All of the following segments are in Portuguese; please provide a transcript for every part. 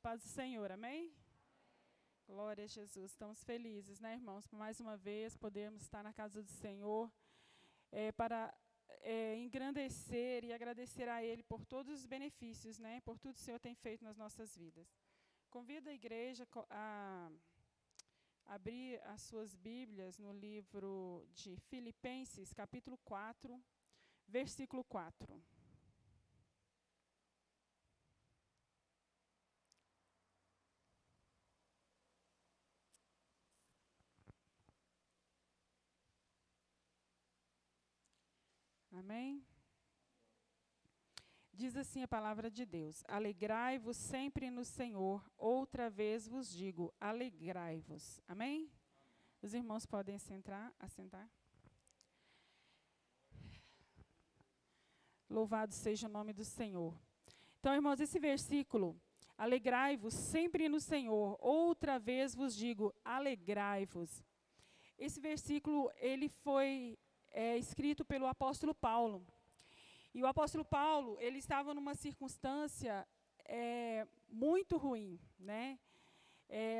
paz do Senhor, amém? Glória a Jesus. Estamos felizes, né, irmãos, por mais uma vez podermos estar na casa do Senhor, para engrandecer e agradecer a Ele por todos os benefícios, né, por tudo que o Senhor tem feito nas nossas vidas. Convido a igreja a abrir as suas Bíblias no livro de Filipenses, capítulo 4, versículo 4. Amém? Diz assim a palavra de Deus: alegrai-vos sempre no Senhor, outra vez vos digo, alegrai-vos. Amém? Os irmãos podem assentar. Louvado seja o nome do Senhor. Então, irmãos, esse versículo, alegrai-vos sempre no Senhor, outra vez vos digo, alegrai-vos. Esse versículo, ele foi escrito pelo apóstolo Paulo. E o apóstolo Paulo, ele estava numa circunstância muito ruim, né?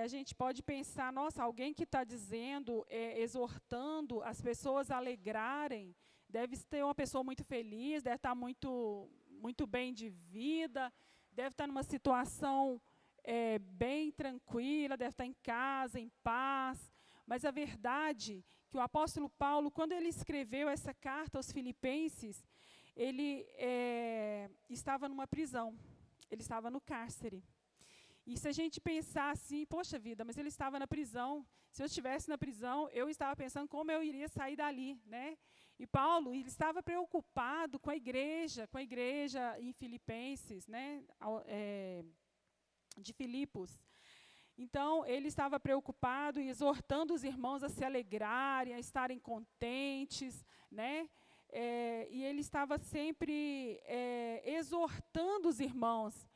A gente pode pensar, nossa, alguém que está dizendo, exortando as pessoas a alegrarem, deve ser uma pessoa muito feliz, deve estar muito bem de vida, deve estar numa situação bem tranquila, deve estar em casa, em paz. Mas a verdade é que o apóstolo Paulo, quando ele escreveu essa carta aos Filipenses, ele estava numa prisão, ele estava no cárcere. E se a gente pensar assim, poxa vida, mas ele estava na prisão, se eu estivesse na prisão, eu estava pensando como eu iria sair dali, né? E Paulo, ele estava preocupado com a igreja em Filipenses, né? De Filipos. Então, ele estava preocupado e exortando os irmãos a se alegrarem, a estarem contentes, né? E ele estava sempre exortando os irmãos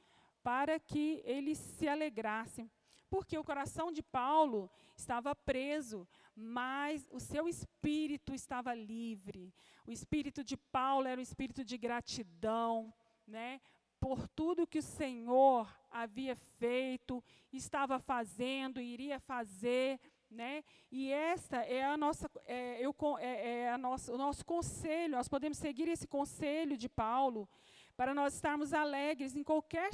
para que eles se alegrassem. Porque o coração de Paulo estava preso, mas o seu espírito estava livre. O espírito de Paulo era um espírito de gratidão, né? Por tudo que o Senhor havia feito, estava fazendo, iria fazer, né? E esta é a nossa, o nosso conselho. Nós podemos seguir esse conselho de Paulo para nós estarmos alegres em qualquer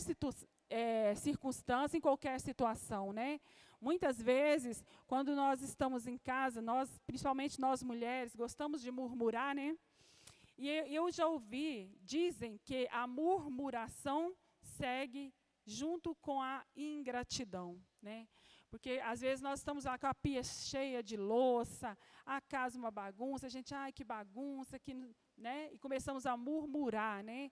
circunstância, em qualquer situação, né? Muitas vezes, quando nós estamos em casa, principalmente nós mulheres, gostamos de murmurar, né? E eu já ouvi, dizem que a murmuração segue junto com a ingratidão, né? Porque às vezes nós estamos lá com a pia cheia de louça, a casa uma bagunça, a gente, ai, que bagunça, né? E começamos a murmurar, né?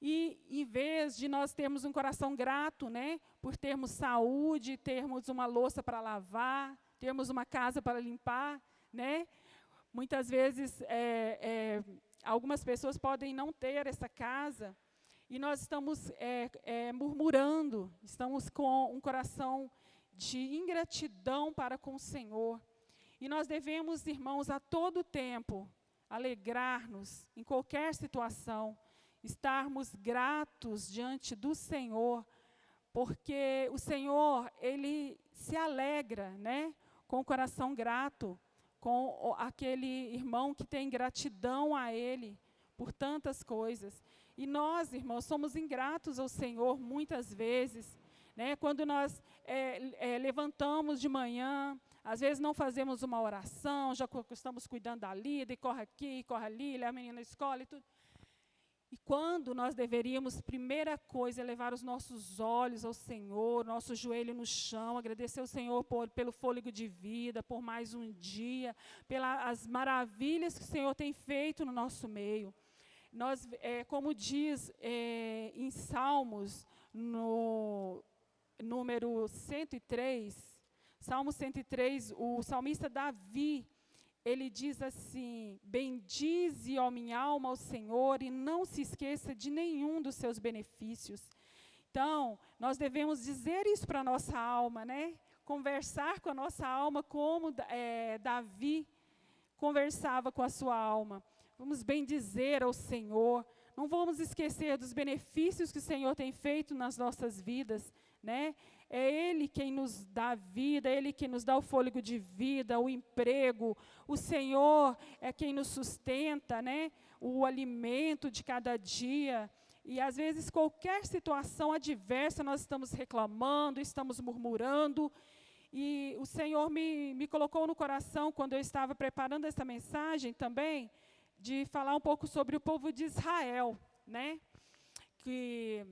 E em vez de nós termos um coração grato, né, por termos saúde, termos uma louça para lavar, termos uma casa para limpar, né? Muitas vezes algumas pessoas podem não ter essa casa e nós estamos murmurando, estamos com um coração de ingratidão para com o Senhor. E nós devemos, irmãos, a todo tempo, alegrar-nos em qualquer situação, estarmos gratos diante do Senhor, porque o Senhor, Ele se alegra, né, com o coração grato, com aquele irmão que tem gratidão a Ele por tantas coisas. E nós, irmãos, somos ingratos ao Senhor muitas vezes, né? Quando nós levantamos de manhã, às vezes não fazemos uma oração, já estamos cuidando da Lida, e corre aqui, corre ali, leva a menina na escola e tudo. E quando nós deveríamos, primeira coisa, é levar os nossos olhos ao Senhor, nosso joelho no chão, agradecer ao Senhor pelo fôlego de vida, por mais um dia, pelas maravilhas que o Senhor tem feito no nosso meio. Nós, como diz em Salmos, no número 103, Salmo 103, o salmista Davi, ele diz assim: bendize, ó minha alma, ao Senhor, e não se esqueça de nenhum dos seus benefícios. Então, nós devemos dizer isso para a nossa alma, né? Conversar com a nossa alma como Davi conversava com a sua alma. Vamos bendizer ao Senhor. Não vamos esquecer dos benefícios que o Senhor tem feito nas nossas vidas, né? É Ele quem nos dá vida, é Ele quem nos dá o fôlego de vida, o emprego. O Senhor é quem nos sustenta, né? O alimento de cada dia. E, às vezes, qualquer situação adversa, nós estamos reclamando, estamos murmurando. E o Senhor me colocou no coração, quando eu estava preparando essa mensagem também, de falar um pouco sobre o povo de Israel, né? Que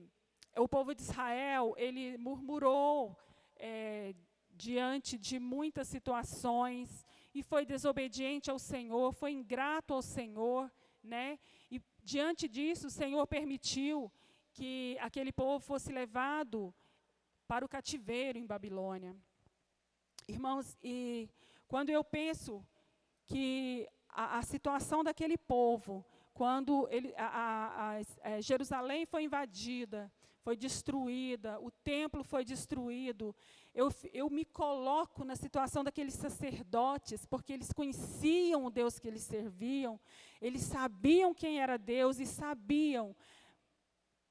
o povo de Israel, ele murmurou diante de muitas situações, e foi desobediente ao Senhor, foi ingrato ao Senhor, né? E diante disso, o Senhor permitiu que aquele povo fosse levado para o cativeiro em Babilônia. Irmãos, e quando eu penso que a situação daquele povo, quando Jerusalém foi invadida, foi destruída, o templo foi destruído, eu me coloco na situação daqueles sacerdotes, porque eles conheciam o Deus que eles serviam, eles sabiam quem era Deus e sabiam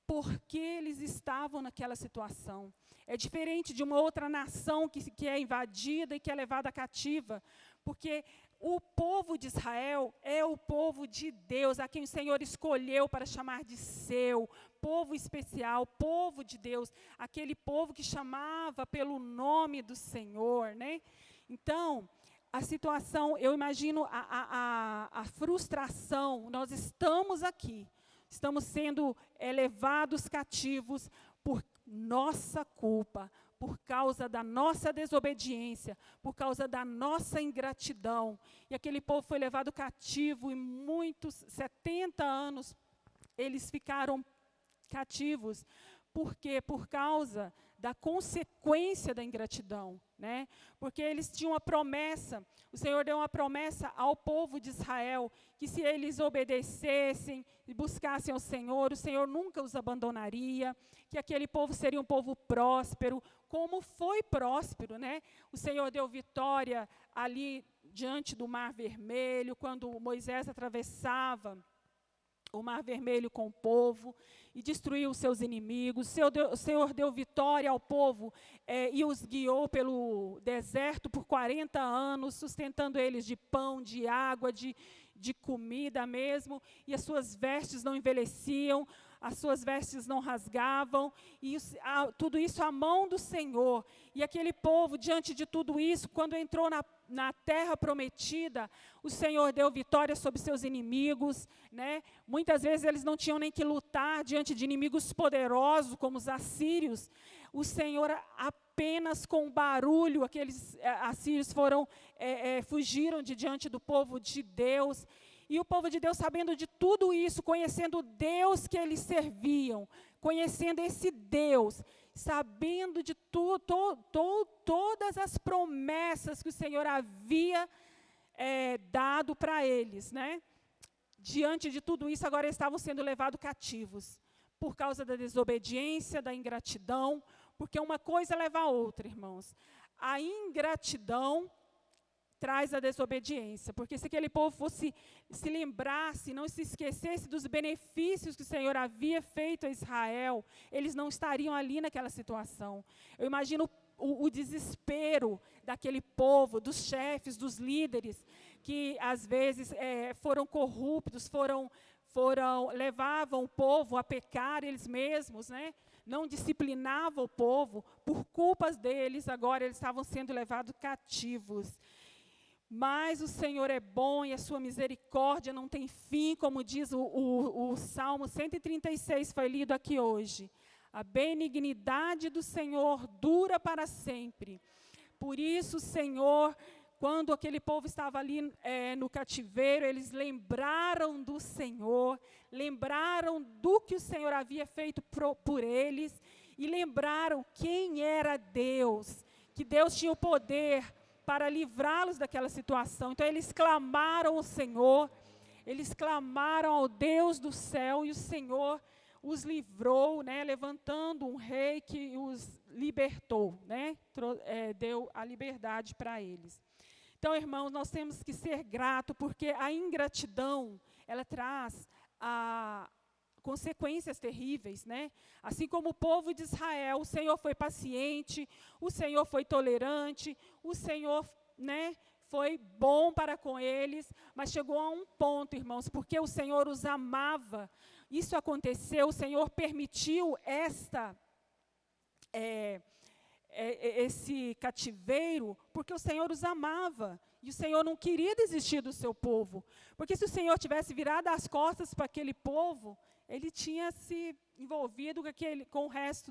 por que eles estavam naquela situação. É diferente de uma outra nação que é invadida e que é levada cativa, porque o povo de Israel é o povo de Deus, a quem o Senhor escolheu para chamar de seu, povo especial, povo de Deus, aquele povo que chamava pelo nome do Senhor, né? Então, a situação, eu imagino a frustração, nós estamos aqui, estamos sendo levados cativos por nossa culpa, por causa da nossa desobediência, por causa da nossa ingratidão. E aquele povo foi levado cativo e muitos, 70 anos, eles ficaram cativos. Por quê? Por causa da consequência da ingratidão, né? Porque eles tinham uma promessa, o Senhor deu uma promessa ao povo de Israel, que se eles obedecessem e buscassem ao Senhor, o Senhor nunca os abandonaria, que aquele povo seria um povo próspero, como foi próspero, né? O Senhor deu vitória ali diante do Mar Vermelho, quando Moisés atravessava o Mar Vermelho com o povo e destruiu os seus inimigos. O Senhor deu vitória ao povo e os guiou pelo deserto por 40 anos, sustentando eles de pão, de água, de comida mesmo, e as suas vestes não envelheciam, as suas vestes não rasgavam, e tudo isso à mão do Senhor. E aquele povo, diante de tudo isso, quando entrou na terra prometida, o Senhor deu vitória sobre seus inimigos, né? Muitas vezes eles não tinham nem que lutar diante de inimigos poderosos, como os assírios. O Senhor, apenas com barulho, aqueles assírios fugiram de diante do povo de Deus. E o povo de Deus, sabendo de tudo isso, conhecendo o Deus que eles serviam, conhecendo esse Deus, sabendo de todas as promessas que o Senhor havia dado para eles, né? Diante de tudo isso, agora eles estavam sendo levados cativos, por causa da desobediência, da ingratidão, porque uma coisa leva a outra, irmãos. A ingratidão traz a desobediência, porque se aquele povo se lembrasse, não se esquecesse dos benefícios que o Senhor havia feito a Israel, eles não estariam ali naquela situação. Eu imagino o desespero daquele povo, dos chefes, dos líderes, que às vezes foram corruptos, levavam o povo a pecar eles mesmos, né? Não disciplinavam o povo, por culpas deles, agora eles estavam sendo levados cativos. Mas o Senhor é bom e a sua misericórdia não tem fim, como diz o Salmo 136, foi lido aqui hoje. A benignidade do Senhor dura para sempre. Por isso, Senhor, quando aquele povo estava ali no cativeiro, eles lembraram do Senhor, lembraram do que o Senhor havia feito por eles, e lembraram quem era Deus, que Deus tinha o poder para livrá-los daquela situação. Então, eles clamaram ao Senhor, eles clamaram ao Deus do céu, e o Senhor os livrou, né, levantando um rei que os libertou, né, deu a liberdade para eles. Então, irmãos, nós temos que ser gratos, porque a ingratidão, ela traz consequências terríveis, né? Assim como o povo de Israel, o Senhor foi paciente, o Senhor foi tolerante, o Senhor, né, foi bom para com eles, mas chegou a um ponto, irmãos, porque o Senhor os amava. Isso aconteceu, o Senhor permitiu esse cativeiro, porque o Senhor os amava, e o Senhor não queria desistir do seu povo, porque se o Senhor tivesse virado as costas para aquele povo, ele tinha se envolvido com o resto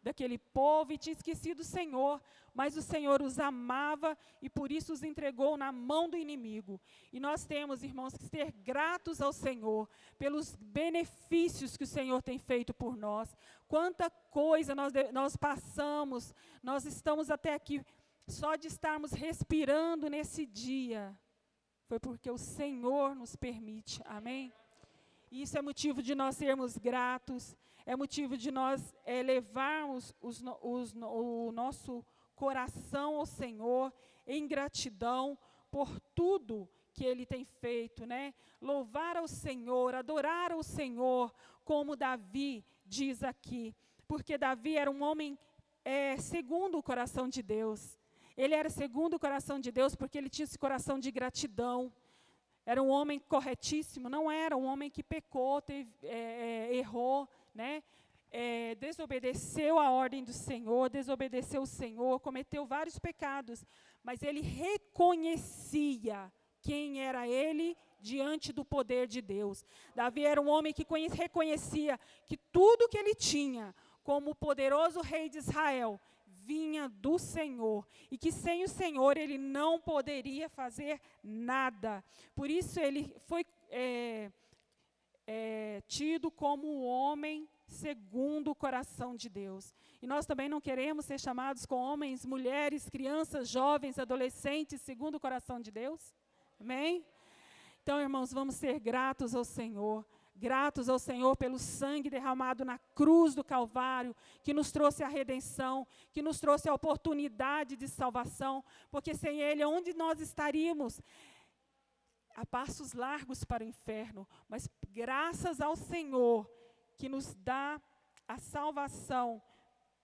daquele povo, e tinha esquecido o Senhor, mas o Senhor os amava, e por isso os entregou na mão do inimigo. E nós temos, irmãos, que ser gratos ao Senhor, pelos benefícios que o Senhor tem feito por nós. Quanta coisa nós passamos, nós estamos até aqui, só de estarmos respirando nesse dia, foi porque o Senhor nos permite, amém? Isso é motivo de nós sermos gratos, é motivo de nós levarmos o nosso coração ao Senhor em gratidão por tudo que Ele tem feito, né? Louvar ao Senhor, adorar ao Senhor, como Davi diz aqui, porque Davi era um homem segundo o coração de Deus. Ele era segundo o coração de Deus porque ele tinha esse coração de gratidão. Era um homem corretíssimo, não era um homem que pecou, errou, né? Desobedeceu a ordem do Senhor, desobedeceu o Senhor, cometeu vários pecados, mas ele reconhecia quem era ele diante do poder de Deus. Davi era um homem que reconhecia que tudo que ele tinha, como o poderoso rei de Israel, vinha do Senhor, e que sem o Senhor ele não poderia fazer nada. Por isso ele foi tido como um homem segundo o coração de Deus. E nós também não queremos ser chamados com homens, mulheres, crianças, jovens, adolescentes, segundo o coração de Deus? Amém? Então, irmãos, vamos ser gratos ao Senhor pelo sangue derramado na cruz do Calvário, que nos trouxe a redenção, que nos trouxe a oportunidade de salvação, porque sem Ele, onde nós estaríamos? A passos largos para o inferno, mas graças ao Senhor, que nos dá a salvação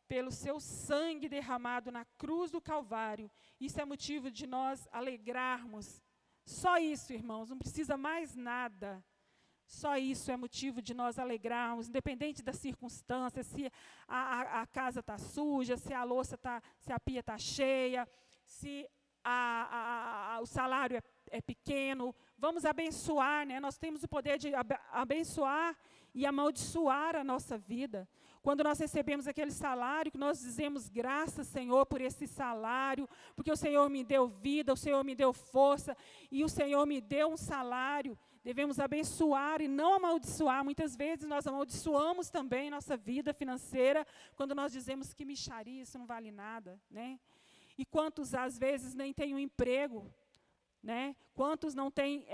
pelo seu sangue derramado na cruz do Calvário. Isso é motivo de nós alegrarmos. Só isso, irmãos, não precisa mais nada. Só isso é motivo de nós alegrarmos, independente das circunstâncias, se a casa está suja, se a louça se a pia está cheia, se o salário é pequeno. Vamos abençoar, né? Nós temos o poder de abençoar e amaldiçoar a nossa vida. Quando nós recebemos aquele salário, que nós dizemos graças, Senhor, por esse salário, porque o Senhor me deu vida, o Senhor me deu força, e o Senhor me deu um salário. Devemos abençoar e não amaldiçoar. Muitas vezes nós amaldiçoamos também nossa vida financeira, quando nós dizemos que mixaria, isso não vale nada, né? E quantos, às vezes, nem têm um emprego, né? Quantos não têm,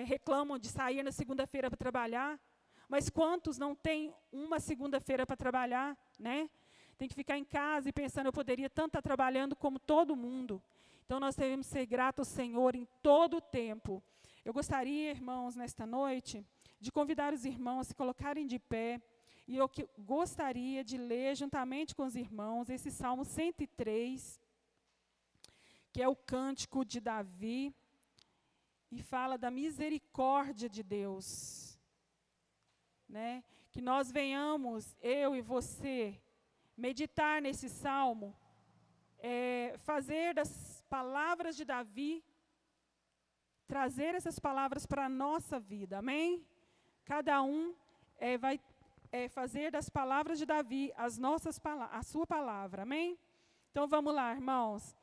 reclamam de sair na segunda-feira para trabalhar, mas quantos não têm uma segunda-feira para trabalhar, né? Tem que ficar em casa e pensando, eu poderia tanto estar trabalhando como todo mundo. Então, nós devemos ser gratos ao Senhor em todo o tempo. Eu gostaria, irmãos, nesta noite, de convidar os irmãos a se colocarem de pé, e eu gostaria de ler, juntamente com os irmãos, esse Salmo 103, que é o cântico de Davi, e fala da misericórdia de Deus, né? Que nós venhamos, eu e você, meditar nesse Salmo, fazer das palavras de Davi, trazer essas palavras para a nossa vida, amém? Cada um vai fazer das palavras de Davi a sua palavra, amém? Então vamos lá, irmãos.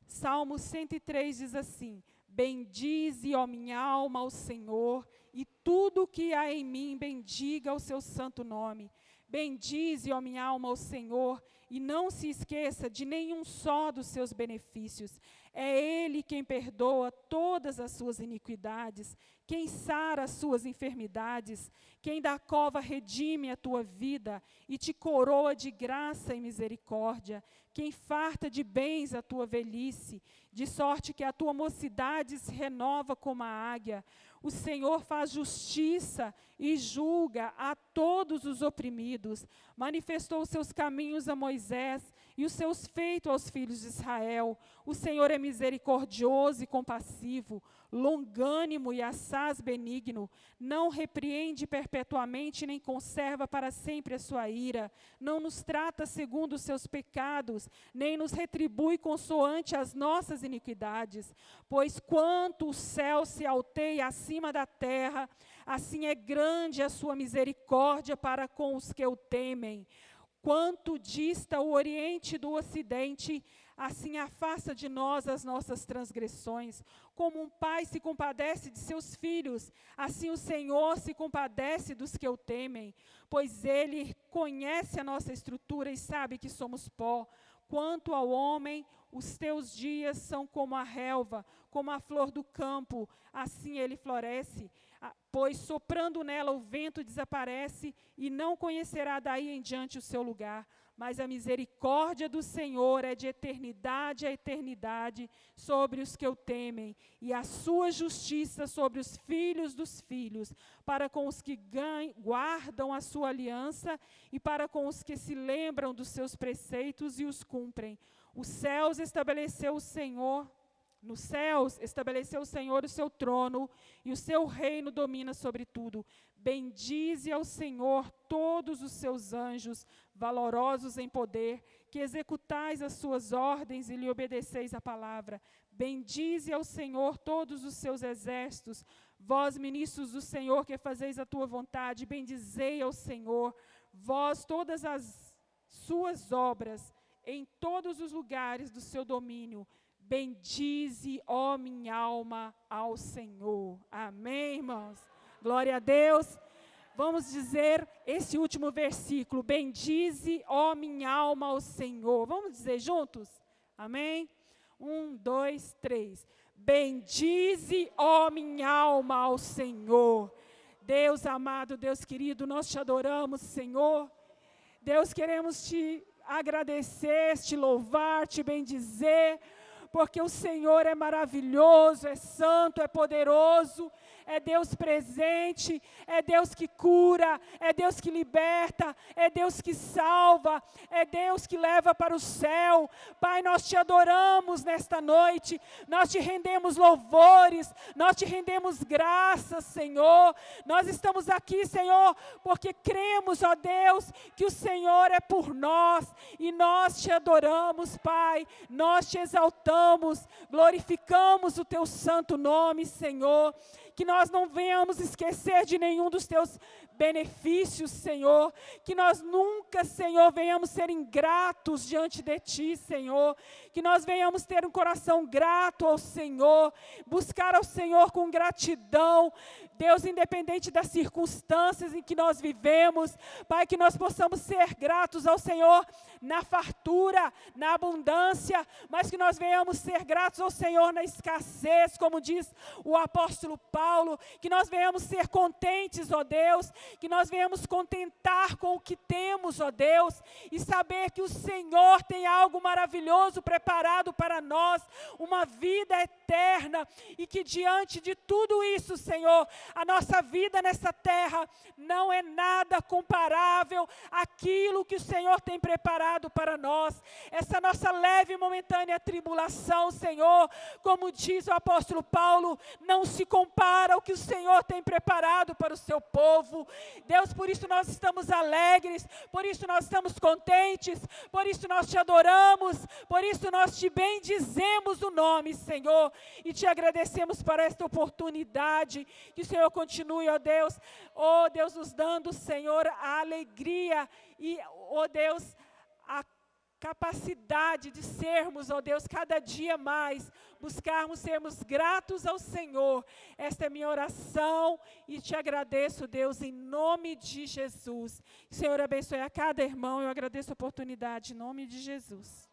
Salmo 103 diz assim: bendize, ó minha alma, ao Senhor, e tudo o que há em mim bendiga o seu santo nome. Bendize, ó minha alma, ao Senhor, e não se esqueça de nenhum só dos seus benefícios. É Ele quem perdoa todas as suas iniquidades, quem sara as suas enfermidades, quem da cova redime a tua vida e te coroa de graça e misericórdia, quem farta de bens a tua velhice, de sorte que a tua mocidade se renova como a águia. O Senhor faz justiça e julga a todos os oprimidos. Manifestou os seus caminhos a Moisés e os seus feitos aos filhos de Israel. O Senhor é misericordioso e compassivo, longânimo e assaz benigno. Não repreende perpetuamente, nem conserva para sempre a sua ira. Não nos trata segundo os seus pecados, nem nos retribui consoante as nossas iniquidades. Pois quanto o céu se alteia acima da terra, assim é grande a sua misericórdia para com os que o temem. Quanto dista o Oriente do Ocidente, assim afasta de nós as nossas transgressões. Como um pai se compadece de seus filhos, assim o Senhor se compadece dos que o temem. Pois Ele conhece a nossa estrutura e sabe que somos pó. Quanto ao homem, os teus dias são como a relva, como a flor do campo, assim ele floresce. Pois soprando nela o vento desaparece, e não conhecerá daí em diante o seu lugar. Mas a misericórdia do Senhor é de eternidade a eternidade sobre os que o temem, e a sua justiça sobre os filhos dos filhos, para com os que guardam a sua aliança, e para com os que se lembram dos seus preceitos e os cumprem. Os céus estabeleceu o Senhor, nos céus estabeleceu o Senhor o seu trono, e o seu reino domina sobre tudo. Bendize ao Senhor todos os seus anjos, valorosos em poder, que executais as suas ordens e lhe obedeceis a palavra. Bendize ao Senhor todos os seus exércitos, vós, ministros do Senhor, que fazeis a tua vontade. Bendizei ao Senhor, vós, todas as suas obras, em todos os lugares do seu domínio. Bendize, ó minha alma, ao Senhor. Amém, irmãos? Glória a Deus. Vamos dizer esse último versículo. Bendize, ó minha alma, ao Senhor. Vamos dizer juntos? Amém? 1, 2, 3. Bendize, ó minha alma, ao Senhor. Deus amado, Deus querido, nós te adoramos, Senhor. Deus, queremos te agradecer, te louvar, te bendizer, porque o Senhor é maravilhoso, é santo, é poderoso, é Deus presente, é Deus que cura, é Deus que liberta, é Deus que salva, é Deus que leva para o céu. Pai, nós te adoramos nesta noite, nós te rendemos louvores, nós te rendemos graças, Senhor. Nós estamos aqui, Senhor, porque cremos, ó Deus, que o Senhor é por nós, e nós te adoramos, Pai, nós te exaltamos, glorificamos o teu santo nome, Senhor. Que nós não venhamos esquecer de nenhum dos teus benefícios, Senhor. Que nós nunca, Senhor, venhamos ser ingratos diante de Ti, Senhor. Que nós venhamos ter um coração grato ao Senhor, buscar ao Senhor com gratidão, Deus, independente das circunstâncias em que nós vivemos. Pai, que nós possamos ser gratos ao Senhor na fartura, na abundância, mas que nós venhamos ser gratos ao Senhor na escassez, como diz o apóstolo Paulo. Que nós venhamos ser contentes, ó Deus, que nós venhamos contentar com o que temos, ó Deus, e saber que o Senhor tem algo maravilhoso preparado para nós, uma vida eterna, e que diante de tudo isso, Senhor, a nossa vida nessa terra não é nada comparável àquilo que o Senhor tem preparado para nós. Essa nossa leve e momentânea tribulação, Senhor, como diz o apóstolo Paulo, não se compara ao que o Senhor tem preparado para o seu povo. Deus, por isso nós estamos alegres, por isso nós estamos contentes, por isso nós te adoramos, por isso nós te bendizemos o nome, Senhor, e te agradecemos por esta oportunidade. Que o Senhor continue, ó Deus, nos dando, Senhor, a alegria e, ó Deus, a capacidade de sermos, ó Deus, cada dia mais, buscarmos sermos gratos ao Senhor. Esta é minha oração e te agradeço, Deus, em nome de Jesus. Senhor, abençoe a cada irmão, eu agradeço a oportunidade, em nome de Jesus.